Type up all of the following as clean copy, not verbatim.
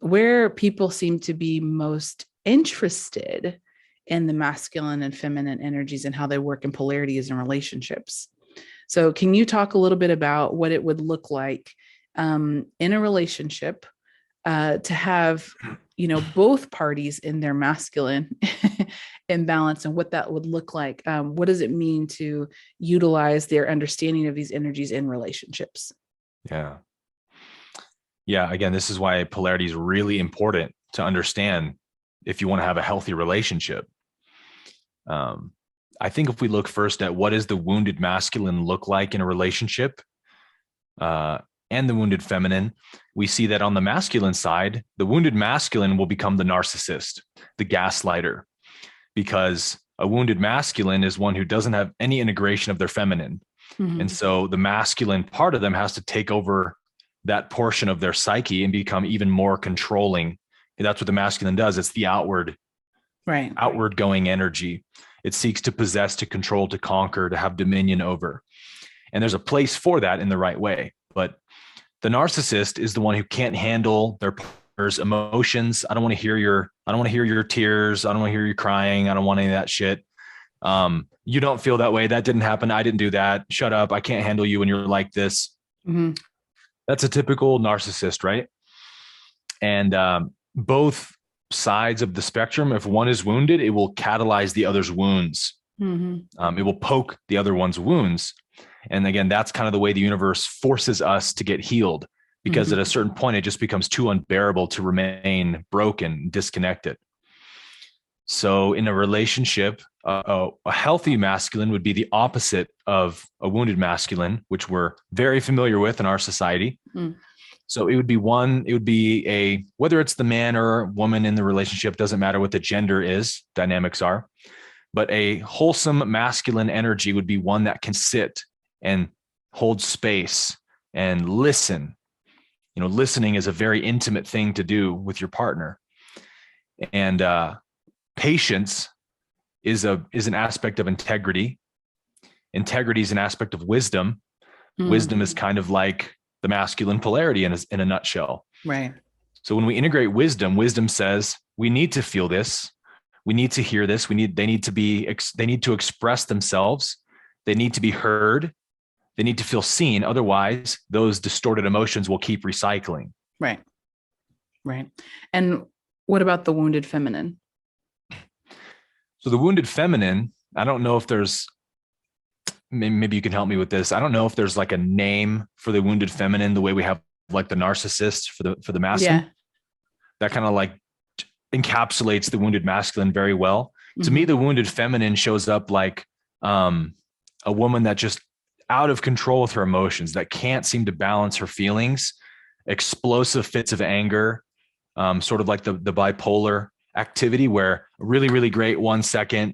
where people seem to be most interested in the masculine and feminine energies and how they work in polarities in relationships. So can you talk a little bit about what it would look like in a relationship to have, both parties in their masculine in balance, and what that would look like? What does it mean to utilize their understanding of these energies in relationships? Yeah. Yeah. Again, this is why polarity is really important to understand if you want to have a healthy relationship. I think if we look first at what does the wounded masculine look like in a relationship, and the wounded feminine, we see that on the masculine side, the wounded masculine will become the narcissist, the gaslighter, because a wounded masculine is one who doesn't have any integration of their feminine. Mm-hmm. And so the masculine part of them has to take over that portion of their psyche and become even more controlling. And that's what the masculine does. It's the outward going energy. It seeks to possess, to control, to conquer, to have dominion over. And there's a place for that in the right way. But the narcissist is the one who can't handle their partner's emotions. I don't want to hear your tears. I don't want to hear you crying. I don't want any of that shit. You don't feel that way. That didn't happen. I didn't do that. Shut up. I can't handle you when you're like this. Mm-hmm. That's a typical narcissist, right? And both sides of the spectrum, if one is wounded, it will catalyze the other's wounds. Mm-hmm. It will poke the other one's wounds. And again, that's kind of the way the universe forces us to get healed, because at a certain point, it just becomes too unbearable to remain broken, disconnected. So in a relationship, a healthy masculine would be the opposite of a wounded masculine, which we're very familiar with in our society. Mm. So it would be whether it's the man or woman in the relationship, doesn't matter what the gender is, dynamics are, but a wholesome masculine energy would be one that can sit and hold space and listen. Listening is a very intimate thing to do with your partner. And patience is an aspect of integrity. Integrity is an aspect of wisdom. Mm. Wisdom is kind of like the masculine polarity in a nutshell. Right. So when we integrate wisdom says we need to feel this, we need to hear this, they need to express themselves, they need to be heard, they need to feel seen. Otherwise, those distorted emotions will keep recycling. Right. Right. And what about the wounded feminine? So the wounded feminine, I don't know if there's, maybe you can help me with this. I don't know if there's like a name for the wounded feminine, the way we have like the narcissist for the masculine. Yeah. That kind of like encapsulates the wounded masculine very well. Mm-hmm. To me, the wounded feminine shows up like a woman that just out of control with her emotions, that can't seem to balance her feelings, explosive fits of anger, sort of like the bipolar activity, where really, really great 1 second,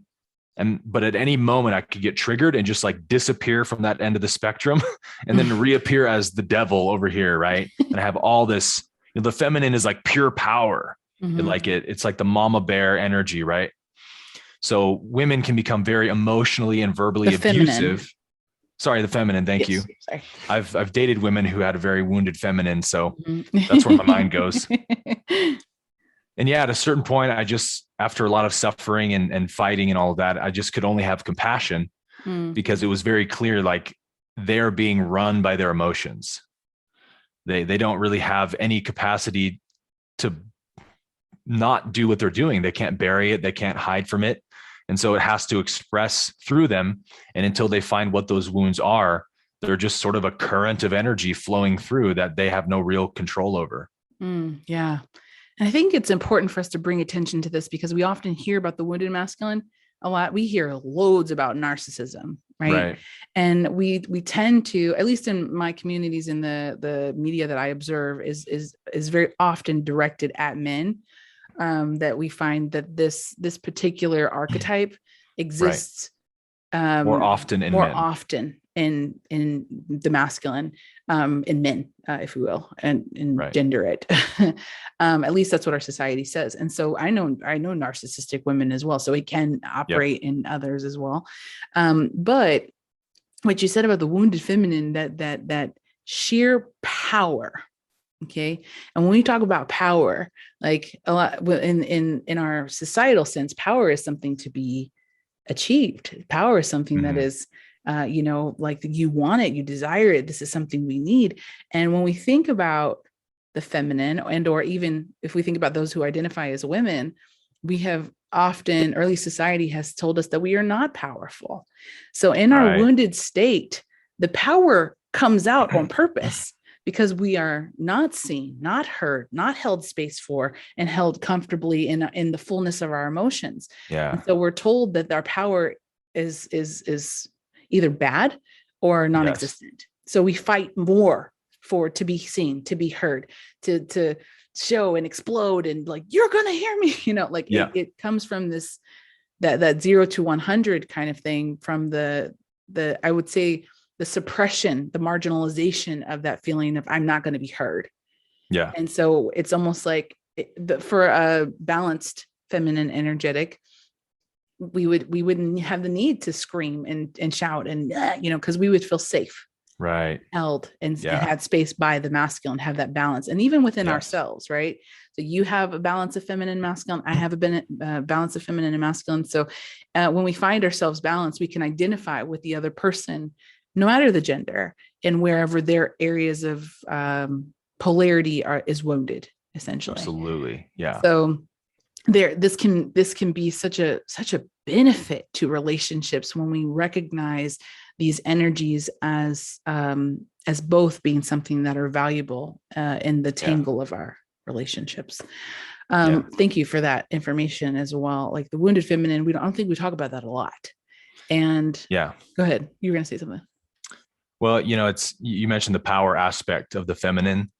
but at any moment I could get triggered and just like disappear from that end of the spectrum and then reappear as the devil over here. Right. And I have all this, the feminine is like pure power. Mm-hmm. It's like the mama bear energy. Right. So women can become very emotionally and verbally abusive. Sorry, the feminine. Thank you. Sorry. I've dated women who had a very wounded feminine. So that's where my mind goes. And yeah, at a certain point, after a lot of suffering and fighting and all of that, I just could only have compassion because it was very clear, like they're being run by their emotions. They don't really have any capacity to not do what they're doing. They can't bury it. They can't hide from it. And so it has to express through them. And until they find what those wounds are, they're just sort of a current of energy flowing through that they have no real control over. Yeah. And I think it's important for us to bring attention to this because we often hear about the wounded masculine a lot. We hear loads about narcissism, right? And we tend to, at least in my communities, in the media that I observe, is very often directed at men. That we find that this particular archetype exists more often in the masculine, in men, if we will, and gender it. At least that's what our society says. And so I know narcissistic women as well. So it can operate in others as well. But what you said about the wounded feminine, that sheer power Okay. And when we talk about power, like a lot in our societal sense, power is something to be achieved. Power is something that is, like you want it, you desire it. This is something we need. And when we think about the feminine, and or even if we think about those who identify as women, we have often, early society has told us that we are not powerful. So in our wounded state, the power comes out on purpose because we are not seen, not heard, not held space for, and held comfortably in the fullness of our emotions. Yeah. And so we're told that our power is either bad or non-existent. Yes. So we fight more to be seen, to be heard, to show and explode and like, you're going to hear me, it comes from this, that 0 to 100 kind of thing, from the, I would say, the suppression, the marginalization of that feeling of I'm not going to be heard. Yeah. And so it's almost like for a balanced feminine energetic, we wouldn't have the need to scream and shout and, because we would feel safe. Right. Held and had space by the masculine, have that balance. And even within ourselves, right? So you have a balance of feminine and masculine. I have a balance of feminine and masculine. So when we find ourselves balanced, we can identify with the other person, no matter the gender, and wherever their areas of polarity is wounded, essentially. Absolutely. Yeah. So this can be such a benefit to relationships when we recognize these energies as both being something that are valuable in the tangle of our relationships. Thank you for that information as well. Like the wounded feminine, I don't think we talk about that a lot. And go ahead. You were going to say something. Well, you mentioned the power aspect of the feminine.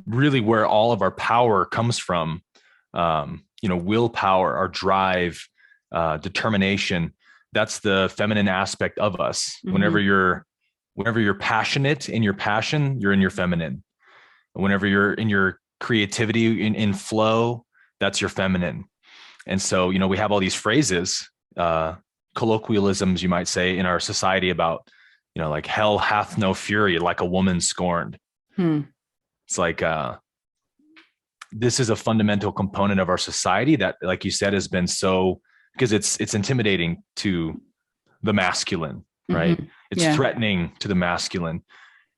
Really where all of our power comes from, willpower, our drive, determination. That's the feminine aspect of us. Mm-hmm. Whenever you're passionate in your passion, you're in your feminine. Whenever you're in your creativity, in flow, that's your feminine. And so, we have all these phrases, colloquialisms, you might say, in our society about, like hell hath no fury, like a woman scorned. It's like, this is a fundamental component of our society that, like you said, has been because it's intimidating to the masculine, right? Mm-hmm. It's threatening to the masculine.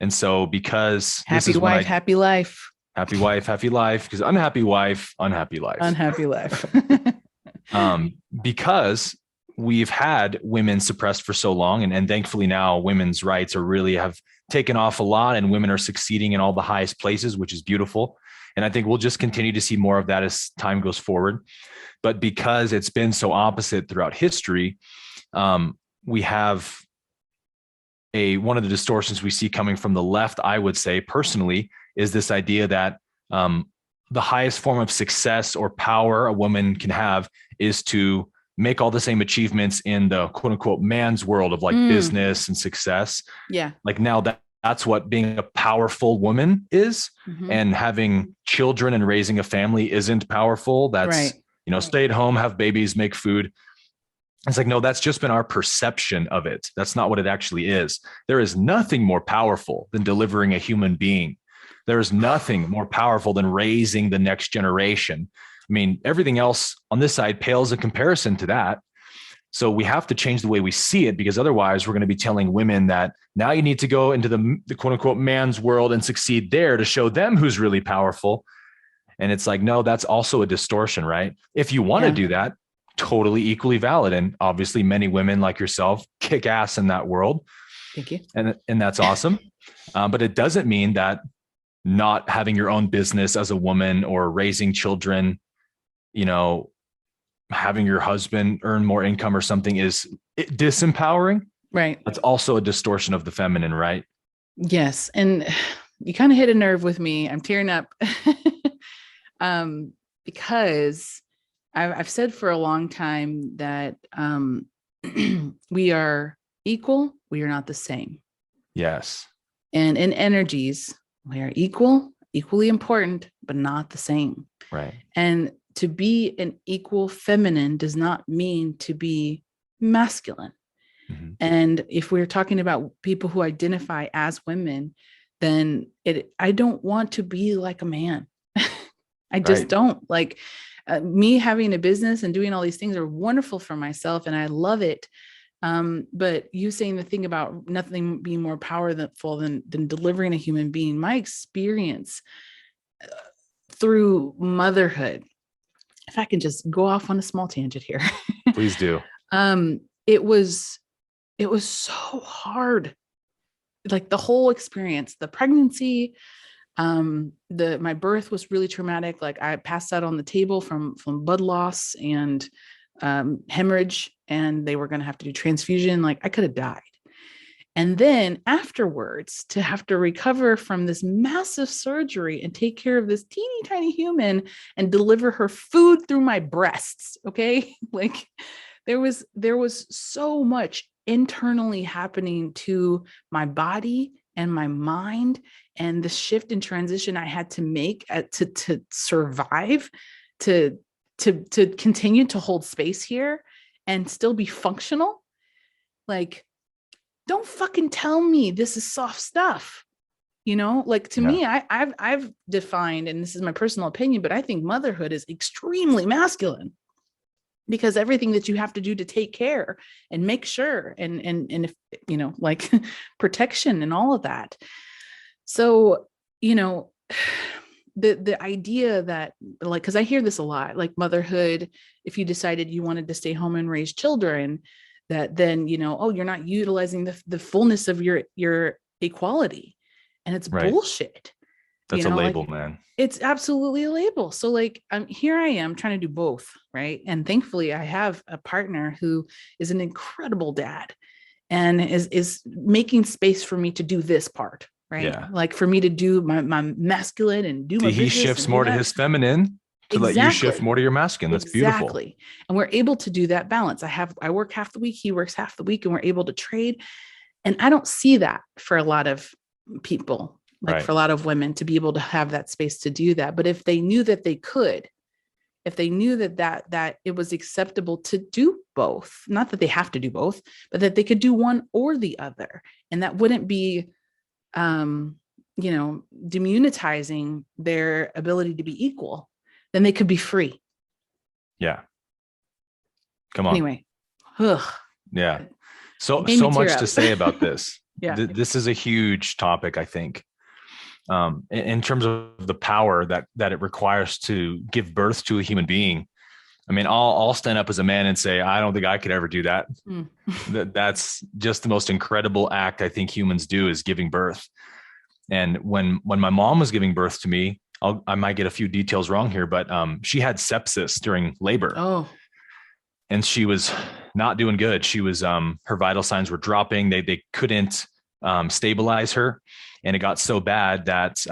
And so because happy wife, happy life, because unhappy wife, unhappy life. Because we've had women suppressed for so long, and thankfully now women's rights have taken off a lot, and women are succeeding in all the highest places, which is beautiful. And I think we'll just continue to see more of that as time goes forward. But because it's been so opposite throughout history, we have one of the distortions we see coming from the left, I would say personally, is this idea that the highest form of success or power a woman can have is to make all the same achievements in the quote unquote man's world of like business and success. Yeah. Like now that's what being a powerful woman is. Mm-hmm. And having children and raising a family isn't powerful. That's, stay at home, have babies, make food. It's like, no, that's just been our perception of it. That's not what it actually is. There is nothing more powerful than delivering a human being. There is nothing more powerful than raising the next generation. I mean, everything else on this side pales in comparison to that. So we have to change the way we see it, because otherwise we're going to be telling women that now you need to go into the quote unquote man's world and succeed there to show them who's really powerful. And it's like, no, that's also a distortion, right? If you want to do that, totally equally valid. And obviously many women like yourself kick ass in that world. Thank you. And that's awesome. But it doesn't mean that not having your own business as a woman or raising children, having your husband earn more income or something is disempowering. Right. That's also a distortion of the feminine, right? Yes. And you kind of hit a nerve with me. I'm tearing up because I've said for a long time that we are equal. We are not the same. Yes. And in energies, we are equal, equally important, but not the same. Right. And to be an equal feminine does not mean to be masculine. Mm-hmm. And if we're talking about people who identify as women, then I don't want to be like a man. I just Right. don't. Like, me having a business and doing all these things are wonderful for myself, and I love it. But you saying the thing about nothing being more powerful than delivering a human being, my experience through motherhood, if I can just go off on a small tangent here. Please do. um, it was so hard. Like the whole experience, the pregnancy, my birth was really traumatic. Like I passed out on the table from blood loss and hemorrhage, and they were going to have to do transfusion. Like I could have died. And then afterwards, to have to recover from this massive surgery and take care of this teeny tiny human and deliver her food through my breasts. Okay. Like there was so much internally happening to my body and my mind, and the shift and transition I had to make to survive, to continue to hold space here and still be functional. Like, don't fucking tell me this is soft stuff. Like to me, I've defined, and this is my personal opinion, but I think motherhood is extremely masculine, because everything that you have to do to take care and make sure, and if like protection and all of that. So, the idea that, like, because I hear this a lot, like motherhood, if you decided you wanted to stay home and raise children, that then, oh, you're not utilizing the fullness of your equality. And it's Right. bullshit. That's a label, like, man. It's absolutely a label. So like, here I am trying to do both. Right. And thankfully I have a partner who is an incredible dad and is making space for me to do this part. Right. Yeah. Like for me to do my masculine and do my business. He shifts more to his feminine to let you shift more to your masculine. That's beautiful. And we're able to do that balance. I work half the week, he works half the week, and we're able to trade. And I don't see that for a lot of people, like for a lot of women, to be able to have that space to do that. But if they knew that they could, if they knew that it was acceptable to do both, not that they have to do both, but that they could do one or the other, and that wouldn't be, demonetizing their ability to be equal, then they could be free. Yeah. Come on. Anyway. Ugh. Yeah. So much to say about this. Yeah. This is a huge topic, I think. In terms of the power that it requires to give birth to a human being. I mean, I'll stand up as a man and say, I don't think I could ever do that. That's just the most incredible act I think humans do, is giving birth. And when my mom was giving birth to me, I might get a few details wrong here, but she had sepsis during labor. Oh. And she was not doing good. She was, her vital signs were dropping. They couldn't stabilize her. And it got so bad that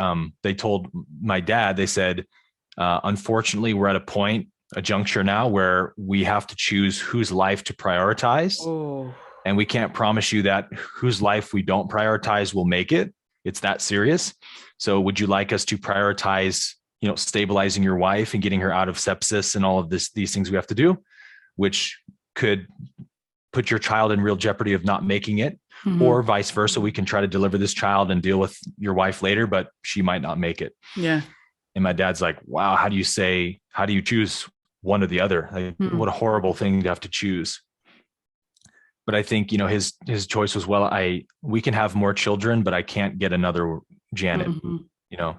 they told my dad, they said, unfortunately, we're at a juncture now where we have to choose whose life to prioritize. Oh. And we can't promise you that whose life we don't prioritize will make it. It's that serious. So would you like us to prioritize, stabilizing your wife and getting her out of sepsis and all of these things we have to do, which could put your child in real jeopardy of not making it, or vice versa. We can try to deliver this child and deal with your wife later, but she might not make it. Yeah. And my dad's like, wow, how do you choose one or the other? Like, what a horrible thing to have to choose. But I think, his choice was, well, we can have more children, but I can't get another Janet.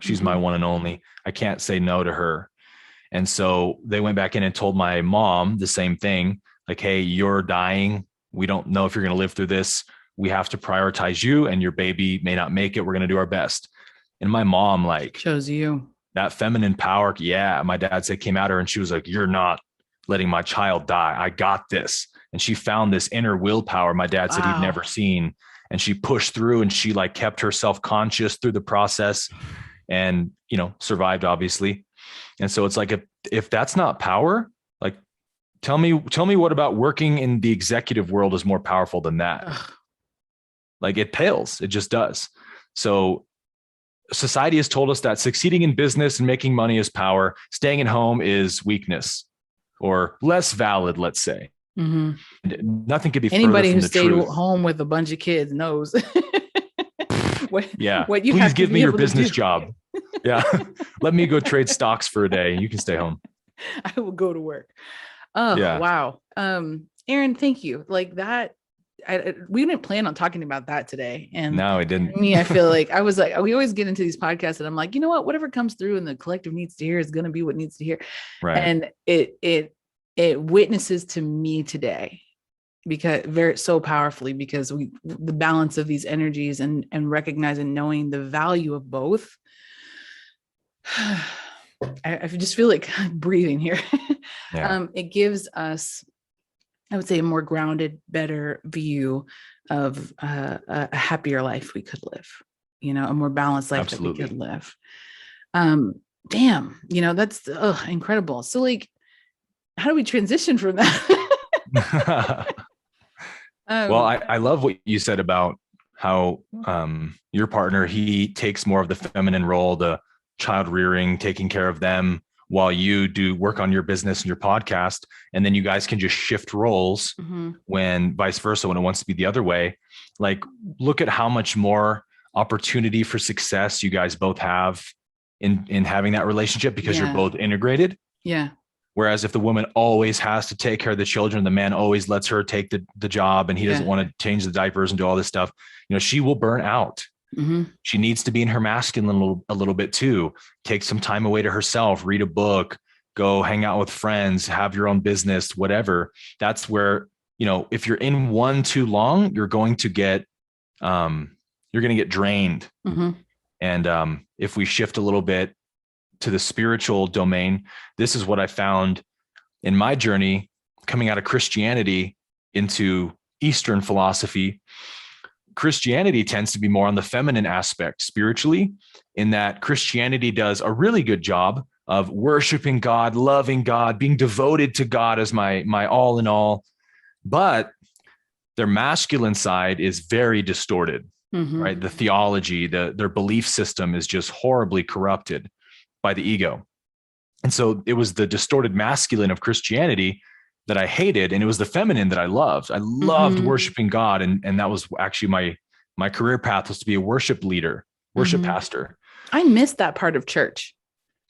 She's my one and only. I can't say no to her. And so they went back in and told my mom the same thing. Like, hey, you're dying. We don't know if you're going to live through this. We have to prioritize you, and your baby may not make it. We're going to do our best. And my mom, like, chose you. That feminine power. Yeah. My dad said, came at her and she was like, you're not letting my child die. I got this. And she found this inner willpower my dad said he'd never seen. And she pushed through, and she like kept herself conscious through the process and, survived, obviously. And so it's like, if that's not power, like, tell me what about working in the executive world is more powerful than that? Ugh. Like, it pales. It just does. So society has told us that succeeding in business and making money is power. Staying at home is weakness, or less valid, let's say. Nothing could be anybody further from who the stayed truth. home with a bunch of kids knows Yeah. what you Please have to give be me your able to business do. job. Yeah. Let me go trade stocks for a day. You can stay home. I will go to work. Oh, Yeah. wow. Aaron, thank you. Like that. We didn't plan on talking about that today. And No, I didn't. me, I feel like I was like, we always get into these podcasts and I'm like, you know what, whatever comes through and the collective needs to hear is going to be what needs to hear. Right. And it witnesses to me today because so powerfully, because the balance of these energies and recognizing, knowing the value of both. I just feel like breathing here. Yeah. It gives us, I would say, a more grounded, better view of a happier life we could live, a more balanced life Absolutely. that we could live. Damn, that's incredible. So like, how do we transition from that? Well, I love what you said about how your partner, he takes more of the feminine role, the child rearing, taking care of them, while you do work on your business and your podcast. And then you guys can just shift roles when vice versa, when it wants to be the other way. Like, look at how much more opportunity for success you guys both have in having that relationship, because you're both integrated. Yeah. Whereas if the woman always has to take care of the children, the man always lets her take the job, and he doesn't want to change the diapers and do all this stuff, she will burn out. She needs to be in her masculine a little bit too. Take some time away to herself, read a book, go hang out with friends, have your own business, whatever. That's where, if you're in one too long, you're going to get drained. And if we shift a little bit to the spiritual domain, this is what I found in my journey coming out of Christianity into Eastern philosophy. Christianity tends to be more on the feminine aspect spiritually, in that Christianity does a really good job of worshiping God, loving God, being devoted to God as my all in all. But their masculine side is very distorted, right? The theology, their belief system is just horribly corrupted by the ego. And so it was the distorted masculine of Christianity that I hated, and it was the feminine that I loved. I loved worshiping God, and that was actually my career path, was to be a worship leader, worship pastor. I missed that part of church.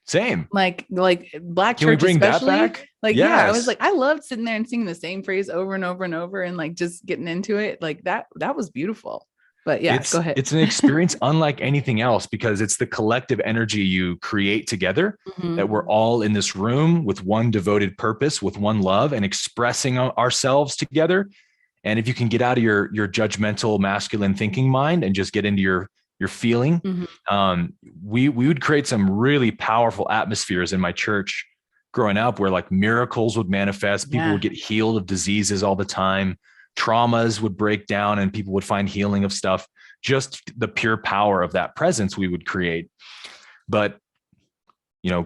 Same. Like Black Can we church, bring especially. that back? Like, Yes. yeah, I was like, I loved sitting there and singing the same phrase over and over and over, and like just getting into it. Like that was beautiful. But yeah, go ahead. It's an experience unlike anything else, because it's the collective energy you create together, that we're all in this room with one devoted purpose, with one love, and expressing ourselves together. And if you can get out of your judgmental masculine thinking mind and just get into your feeling, we would create some really powerful atmospheres in my church growing up, where like miracles would manifest, people would get healed of diseases all the time. Traumas would break down and people would find healing of stuff. Just the pure power of that presence we would create. But,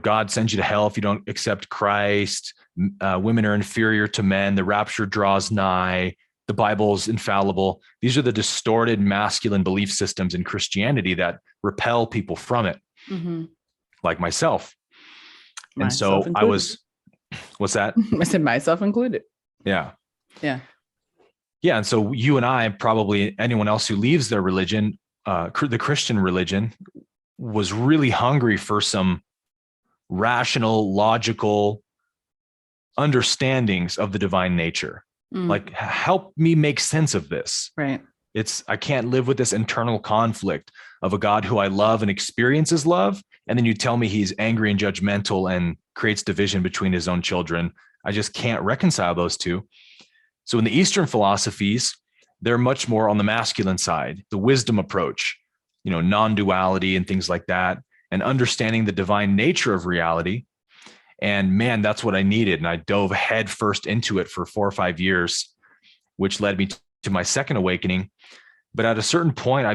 God sends you to hell if you don't accept Christ. Women are inferior to men. The rapture draws nigh. The Bible's infallible. These are the distorted masculine belief systems in Christianity that repel people from it, like myself. And so I was, what's that? I said myself included. Yeah. Yeah. Yeah. And so you and I, probably anyone else who leaves their religion, the Christian religion, was really hungry for some rational, logical understandings of the divine nature. Like, help me make sense of this. Right. I can't live with this internal conflict of a God who I love and experiences love, and then you tell me he's angry and judgmental and creates division between his own children. I just can't reconcile those two. So in the Eastern philosophies, they're much more on the masculine side, the wisdom approach, non-duality and things like that, and understanding the divine nature of reality. And man, that's what I needed. And I dove headfirst into it for 4 or 5 years, which led me to my second awakening. But at a certain point,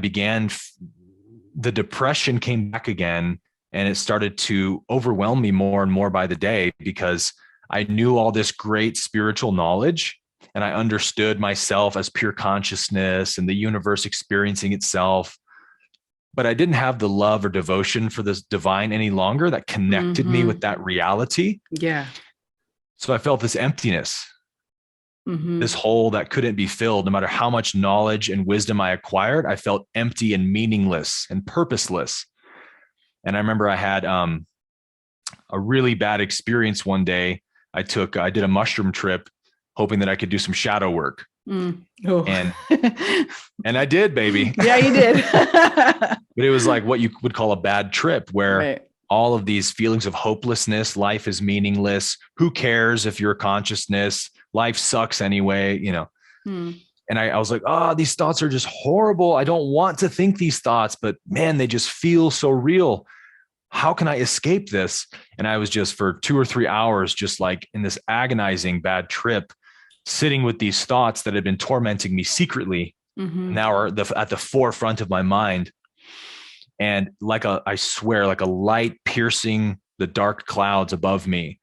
the depression came back again, and it started to overwhelm me more and more by the day, because I knew all this great spiritual knowledge, and I understood myself as pure consciousness and the universe experiencing itself. But I didn't have the love or devotion for this divine any longer that connected me with that reality. Yeah. So I felt this emptiness. this hole that couldn't be filled. No matter how much knowledge and wisdom I acquired, I felt empty and meaningless and purposeless. And I remember I had a really bad experience one day. I did a mushroom trip hoping that I could do some shadow work. Oh. And I did, baby. Yeah, you did. But it was like what you would call a bad trip, where Right. all of these feelings of hopelessness, life is meaningless. Who cares if you're a consciousness? Life sucks anyway, you know. And I was like, these thoughts are just horrible. I don't want to think these thoughts, but man, they just feel so real. How can I escape this? And I was just for 2 or 3 hours, just like in this agonizing bad trip, sitting with these thoughts that had been tormenting me secretly, now are at the forefront of my mind. And I swear, like a light piercing the dark clouds above me,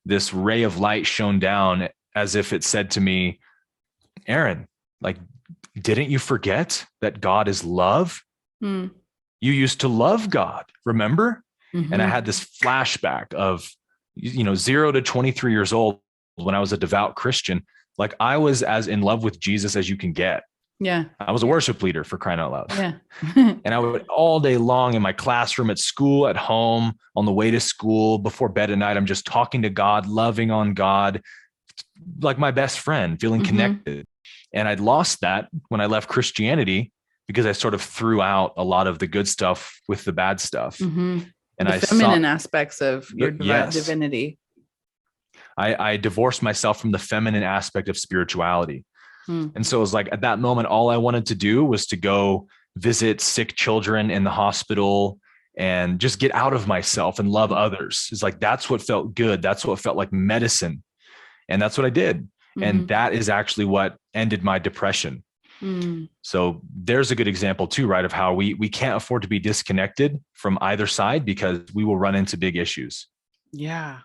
this ray of light shone down as if it said to me, Aaron, like, didn't you forget that God is love? You used to love God, remember? And I had this flashback of, 0 to 23 years old when I was a devout Christian. Like, I was as in love with Jesus as you can get. Yeah. I was a worship leader, for crying out loud. Yeah. And I would all day long in my classroom, at school, at home, on the way to school, before bed at night, I'm just talking to God, loving on God, like my best friend, feeling connected. And I'd lost that when I left Christianity, because I sort of threw out a lot of the good stuff with the bad stuff. And the feminine aspects of your divinity. I divorced myself from the feminine aspect of spirituality. And so it was like, at that moment, all I wanted to do was to go visit sick children in the hospital and just get out of myself and love others. It's like, that's what felt good. That's what felt like medicine. And that's what I did. And that is actually what ended my depression. So there's a good example too, right? Of how we can't afford to be disconnected from either side, because we will run into big issues. Yeah.